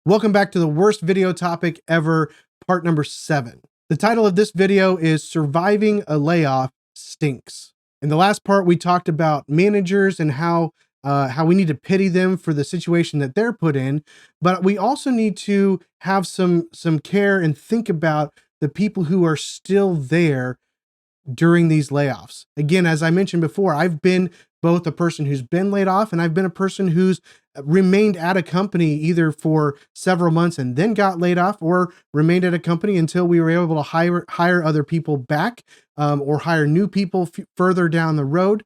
Welcome back to the worst video topic ever, part number 7. The title of this video is Surviving a Layoff Stinks. In the last part, we talked about managers and how we need to pity them for the situation that they're put in, but we also need to have some care and think about the people who are still there during these layoffs. Again, as I mentioned before, I've been both a person who's been laid off and I've been a person who's remained at a company either for several months and then got laid off, or remained at a company until we were able to hire other people back, or hire new people further down the road.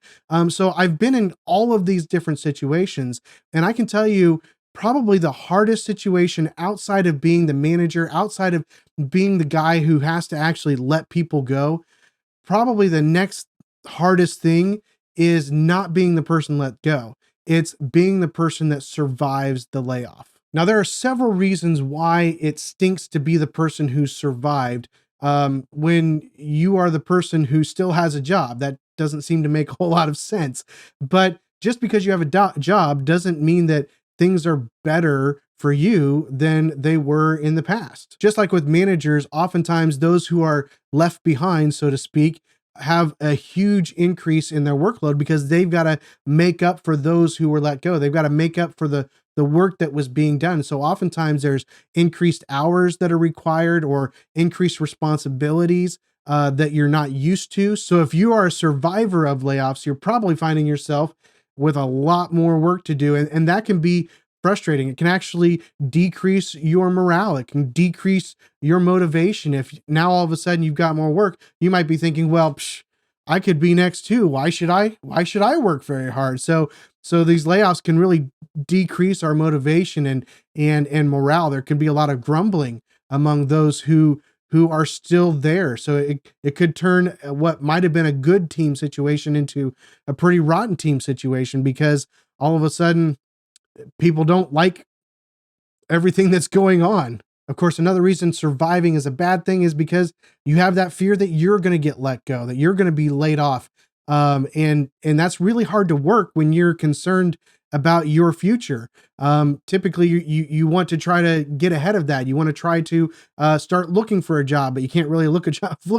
So I've been in all of these different situations, and I can tell you probably the hardest situation outside of being the manager, outside of being the guy who has to actually let people go. Probably the next hardest thing is not being the person let go. It's being the person that survives the layoff. Now, there are several reasons why it stinks to be the person who survived. When you are the person who still has a job, that doesn't seem to make a whole lot of sense. But just because you have a job doesn't mean that things are better for you than they were in the past. Just like with managers, oftentimes those who are left behind, so to speak, have a huge increase in their workload because they've got to make up for those who were let go. They've got to make up for the work that was being done. So oftentimes there's increased hours that are required or increased responsibilities that you're not used to. So if you are a survivor of layoffs, you're probably finding yourself with a lot more work to do. And that can be frustrating. It can actually decrease your morale. It can decrease your motivation. If now all of a sudden you've got more work, you might be thinking, well, I could be next too. Why should I work very hard? So these layoffs can really decrease our motivation and morale. There can be a lot of grumbling among those who are still there. So it could turn what might have been a good team situation into a pretty rotten team situation, because all of a sudden people don't like everything that's going on. Of course, another reason surviving is a bad thing is because you have that fear that you're going to get let go, that you're going to be laid off. And that's really hard to work when you're concerned about your future. Typically you want to try to get ahead of that. You want to try to start looking for a job, but you can't really look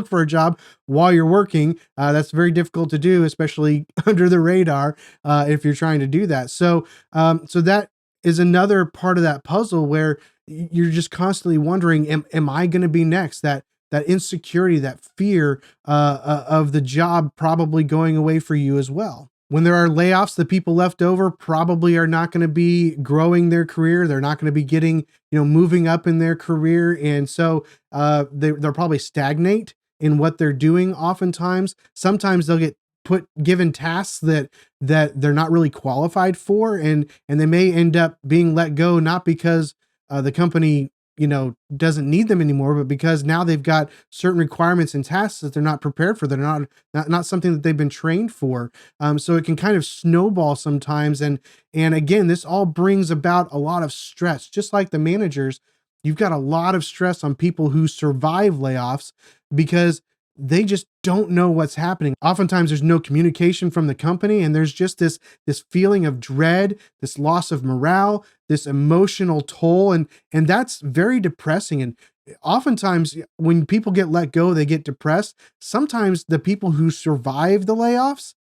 for a job while you're working. That's very difficult to do, especially under the radar, if you're trying to do that. So that is another part of that puzzle where you're just constantly wondering, am I going to be next? That insecurity, that fear of the job probably going away for you as well. When there are layoffs, the people left over probably are not going to be growing their career. They're not going to be getting, moving up in their career. And so they'll probably stagnate in what they're doing oftentimes. Sometimes they'll get given tasks that they're not really qualified for, and they may end up being let go, not because the company doesn't need them anymore, but because now they've got certain requirements and tasks that they're not prepared for. They're not something that they've been trained for. So it can kind of snowball sometimes. And again, this all brings about a lot of stress. Just like the managers, you've got a lot of stress on people who survive layoffs because they just don't know what's happening. Oftentimes there's no communication from the company, and there's just this feeling of dread, this loss of morale, this emotional toll, and that's very depressing. And oftentimes when people get let go, they get depressed. Sometimes the people who survive the layoffs,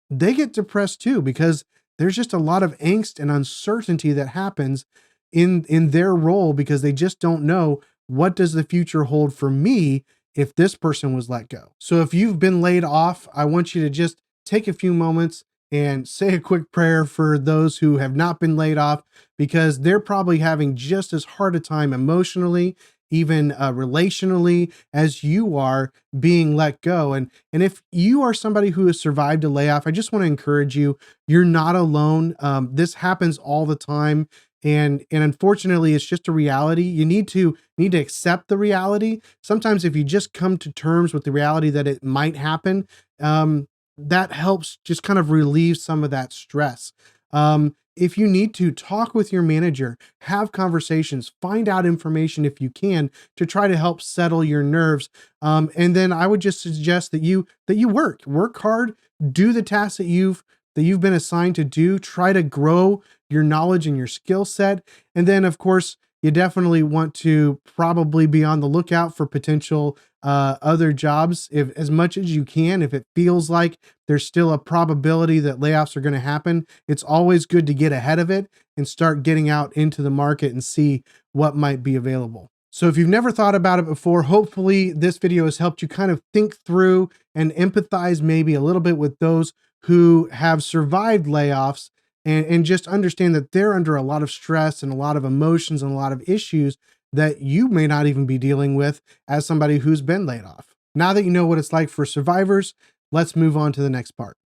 they get depressed too, because there's just a lot of angst and uncertainty that happens in their role, because they just don't know, what does the future hold for me if this person was let go. So if you've been laid off, I want you to just take a few moments and say a quick prayer for those who have not been laid off, because they're probably having just as hard a time emotionally, even relationally, as you are being let go. And if you are somebody who has survived a layoff, I just want to encourage you, you're not alone. This happens all the time. And unfortunately, it's just a reality. You need to accept the reality. Sometimes if you just come to terms with the reality that it might happen, that helps just kind of relieve some of that stress. If you need to, talk with your manager, have conversations, find out information if you can, to try to help settle your nerves. And then I would just suggest that you work hard, do the tasks that you've been assigned to do, try to grow your knowledge and your skill set. And then of course, you definitely want to probably be on the lookout for potential other jobs if as much as you can. If it feels like there's still a probability that layoffs are going to happen, it's always good to get ahead of it and start getting out into the market and see what might be available. So if you've never thought about it before, hopefully this video has helped you kind of think through and empathize maybe a little bit with those who have survived layoffs, and just understand that they're under a lot of stress and a lot of emotions and a lot of issues that you may not even be dealing with as somebody who's been laid off. Now that you know what it's like for survivors, let's move on to the next part.